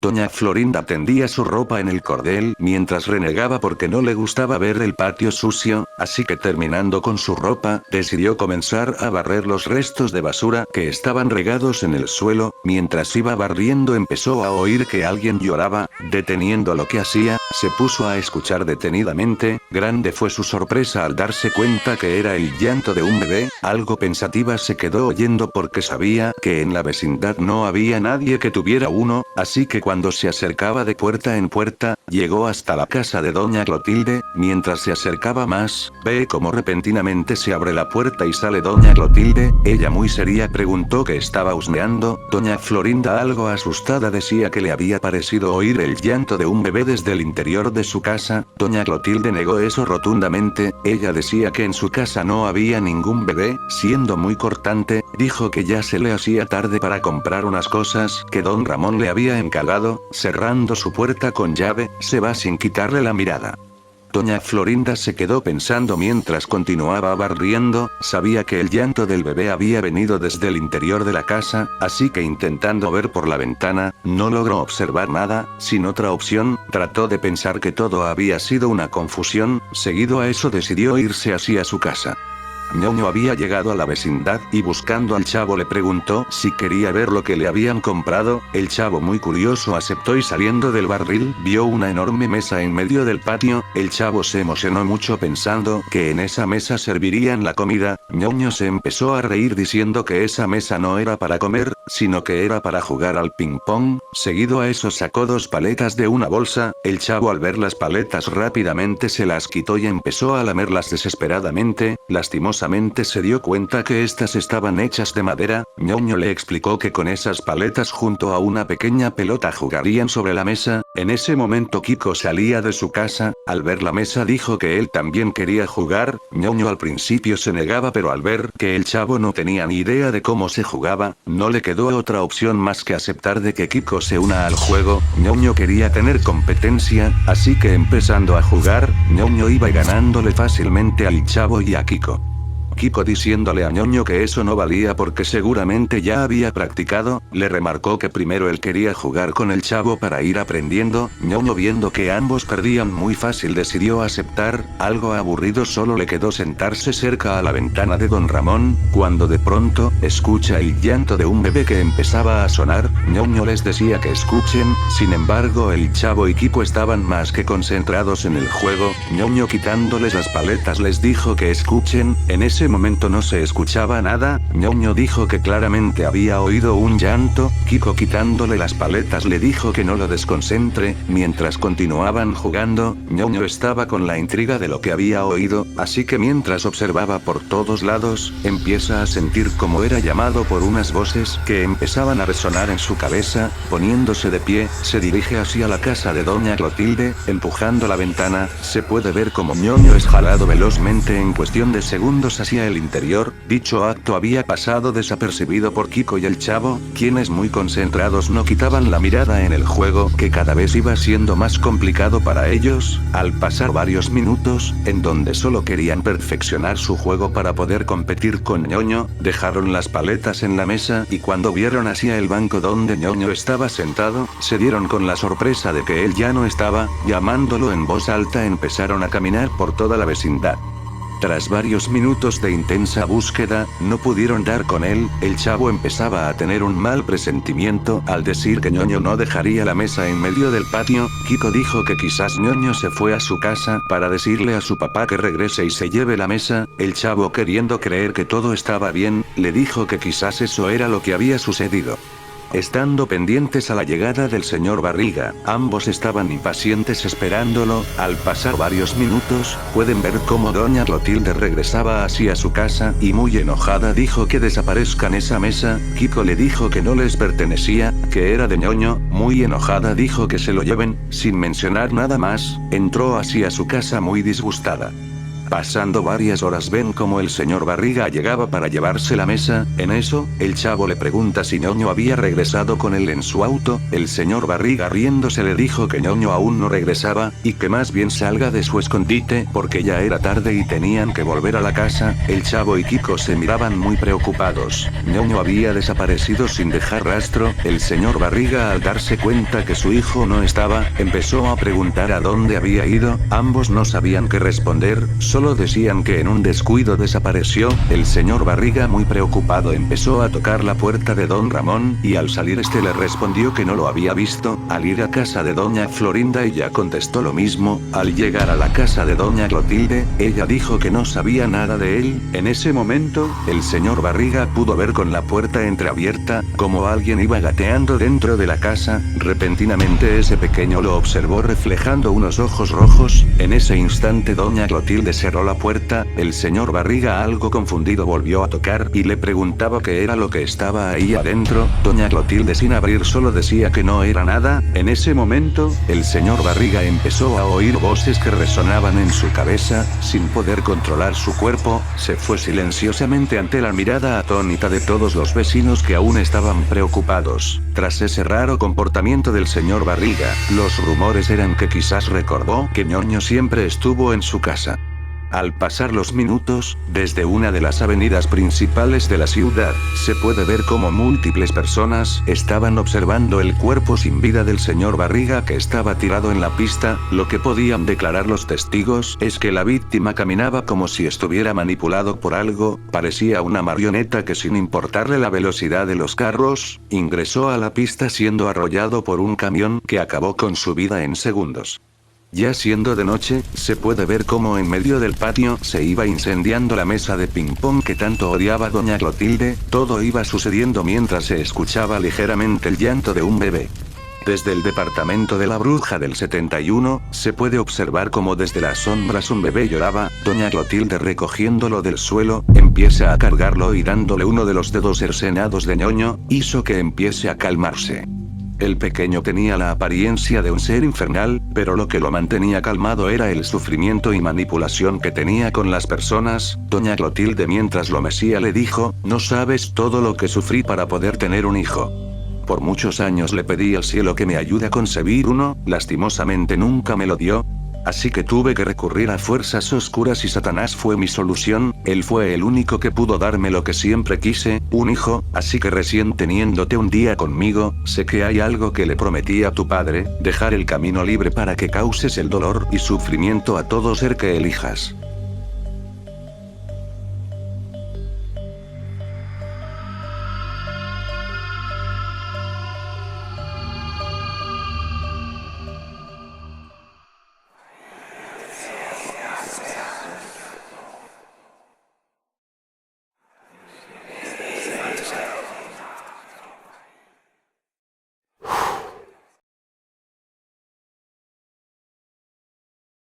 Doña Florinda tendía su ropa en el cordel mientras renegaba porque no le gustaba ver el patio sucio, así que terminando con su ropa, decidió comenzar a barrer los restos de basura que estaban regados en el suelo. Mientras iba barriendo empezó a oír que alguien lloraba. Deteniendo lo que hacía, se puso a escuchar detenidamente. Grande fue su sorpresa al darse cuenta que era el llanto de un bebé. Algo pensativa se quedó oyendo porque sabía que en la vecindad no había nadie que tuviera uno, así que cuando se acercaba de puerta en puerta, llegó hasta la casa de doña Clotilde. Mientras se acercaba más, ve como repentinamente se abre la puerta y sale doña Clotilde. Ella muy seria preguntó qué estaba husmeando. Doña Florinda algo asustada decía que le había parecido oír el llanto de un bebé desde el interior de su casa. Doña Clotilde negó eso rotundamente. Ella decía que en su casa no había ningún bebé. Siendo muy cortante, dijo que ya se le hacía tarde para comprar unas cosas que don Ramón le había encargado. Cerrando su puerta con llave, se va sin quitarle la mirada. Doña Florinda se quedó pensando mientras continuaba barriendo. Sabía que el llanto del bebé había venido desde el interior de la casa, así que intentando ver por la ventana, no logró observar nada. Sin otra opción, trató de pensar que todo había sido una confusión. Seguido a eso decidió irse hacia su casa. Ñoño había llegado a la vecindad y buscando al chavo le preguntó si quería ver lo que le habían comprado. El chavo muy curioso aceptó y saliendo del barril vio una enorme mesa en medio del patio. El chavo se emocionó mucho pensando que en esa mesa servirían la comida. Ñoño se empezó a reír diciendo que esa mesa no era para comer, sino que era para jugar al ping pong. Seguido a eso sacó 2 paletas de una bolsa. El chavo al ver las paletas rápidamente se las quitó y empezó a lamerlas desesperadamente. Lastimosamente se dio cuenta que estas estaban hechas de madera. Ñoño le explicó que con esas paletas junto a una pequeña pelota jugarían sobre la mesa. En ese momento Kiko salía de su casa. Al ver la mesa dijo que él también quería jugar. Ñoño al principio se negaba, pero al ver que el chavo no tenía ni idea de cómo se jugaba, no le quedó otra opción más que aceptar de que Kiko se una al juego. Ñoño quería tener competencia, así que empezando a jugar, Ñoño iba ganándole fácilmente al chavo y a Kiko. Kiko diciéndole a Ñoño que eso no valía porque seguramente ya había practicado, le remarcó que primero él quería jugar con el chavo para ir aprendiendo. Ñoño viendo que ambos perdían muy fácil decidió aceptar. Algo aburrido solo le quedó sentarse cerca a la ventana de don Ramón, cuando de pronto, escucha el llanto de un bebé que empezaba a sonar. Ñoño les decía que escuchen, sin embargo el chavo y Kiko estaban más que concentrados en el juego. Ñoño quitándoles las paletas les dijo que escuchen. En ese momento no se escuchaba nada. Ñoño dijo que claramente había oído un llanto. Kiko quitándole las paletas le dijo que no lo desconcentre. Mientras continuaban jugando, Ñoño estaba con la intriga de lo que había oído, así que mientras observaba por todos lados, empieza a sentir como era llamado por unas voces que empezaban a resonar en su cabeza. Poniéndose de pie, se dirige hacia la casa de doña Clotilde. Empujando la ventana, se puede ver como Ñoño es jalado velozmente en cuestión de segundos hacia el interior. Dicho acto había pasado desapercibido por Kiko y el chavo, quienes muy concentrados no quitaban la mirada en el juego, que cada vez iba siendo más complicado para ellos. Al pasar varios minutos, en donde solo querían perfeccionar su juego para poder competir con Ñoño, dejaron las paletas en la mesa y cuando vieron hacia el banco donde Ñoño estaba sentado, se dieron con la sorpresa de que él ya no estaba. Llamándolo en voz alta empezaron a caminar por toda la vecindad. Tras varios minutos de intensa búsqueda, no pudieron dar con él. El chavo empezaba a tener un mal presentimiento al decir que Ñoño no dejaría la mesa en medio del patio. Kiko dijo que quizás Ñoño se fue a su casa para decirle a su papá que regrese y se lleve la mesa. El chavo, queriendo creer que todo estaba bien, le dijo que quizás eso era lo que había sucedido. Estando pendientes a la llegada del señor Barriga, ambos estaban impacientes esperándolo. Al pasar varios minutos, pueden ver cómo doña Clotilde regresaba hacia su casa y muy enojada dijo que desaparezcan esa mesa. Kiko le dijo que no les pertenecía, que era de Ñoño. Muy enojada dijo que se lo lleven, sin mencionar nada más. Entró hacia su casa muy disgustada. Pasando varias horas ven como el señor Barriga llegaba para llevarse la mesa. En eso, el chavo le pregunta si Ñoño había regresado con él en su auto. El señor Barriga riéndose le dijo que Ñoño aún no regresaba, y que más bien salga de su escondite porque ya era tarde y tenían que volver a la casa. El chavo y Kiko se miraban muy preocupados. Ñoño había desaparecido sin dejar rastro. El señor Barriga, al darse cuenta que su hijo no estaba, empezó a preguntar a dónde había ido. Ambos no sabían qué responder, solo decían que en un descuido desapareció. El señor Barriga, muy preocupado, empezó a tocar la puerta de don Ramón, y al salir este le respondió que no lo había visto. Al ir a casa de doña Florinda ella contestó lo mismo. Al llegar a la casa de doña Clotilde, ella dijo que no sabía nada de él. En ese momento, el señor Barriga pudo ver con la puerta entreabierta, como alguien iba gateando dentro de la casa. Repentinamente ese pequeño lo observó reflejando unos ojos rojos. En ese instante doña Clotilde cerró la puerta. El señor Barriga, algo confundido, volvió a tocar y le preguntaba qué era lo que estaba ahí adentro. Doña Clotilde, sin abrir, solo decía que no era nada. En ese momento, el señor Barriga empezó a oír voces que resonaban en su cabeza. Sin poder controlar su cuerpo, se fue silenciosamente ante la mirada atónita de todos los vecinos que aún estaban preocupados. Tras ese raro comportamiento del señor Barriga, los rumores eran que quizás recordó que Ñoño siempre estuvo en su casa. Al pasar los minutos, desde una de las avenidas principales de la ciudad, se puede ver cómo múltiples personas estaban observando el cuerpo sin vida del señor Barriga que estaba tirado en la pista. Lo que podían declarar los testigos es que la víctima caminaba como si estuviera manipulado por algo. Parecía una marioneta que, sin importarle la velocidad de los carros, ingresó a la pista siendo arrollado por un camión que acabó con su vida en segundos. Ya siendo de noche, se puede ver cómo en medio del patio se iba incendiando la mesa de ping-pong que tanto odiaba doña Clotilde. Todo iba sucediendo mientras se escuchaba ligeramente el llanto de un bebé. Desde el departamento de la bruja del 71, se puede observar cómo desde las sombras un bebé lloraba. Doña Clotilde, recogiéndolo del suelo, empieza a cargarlo y dándole uno de los dedos cercenados de Ñoño, hizo que empiece a calmarse. El pequeño tenía la apariencia de un ser infernal, pero lo que lo mantenía calmado era el sufrimiento y manipulación que tenía con las personas. Doña Clotilde, mientras lo mesía, le dijo: no sabes todo lo que sufrí para poder tener un hijo. Por muchos años le pedí al cielo que me ayude a concebir uno, lastimosamente nunca me lo dio. Así que tuve que recurrir a fuerzas oscuras y Satanás fue mi solución. Él fue el único que pudo darme lo que siempre quise, un hijo. Así que recién teniéndote un día conmigo, sé que hay algo que le prometí a tu padre: dejar el camino libre para que causes el dolor y sufrimiento a todo ser que elijas.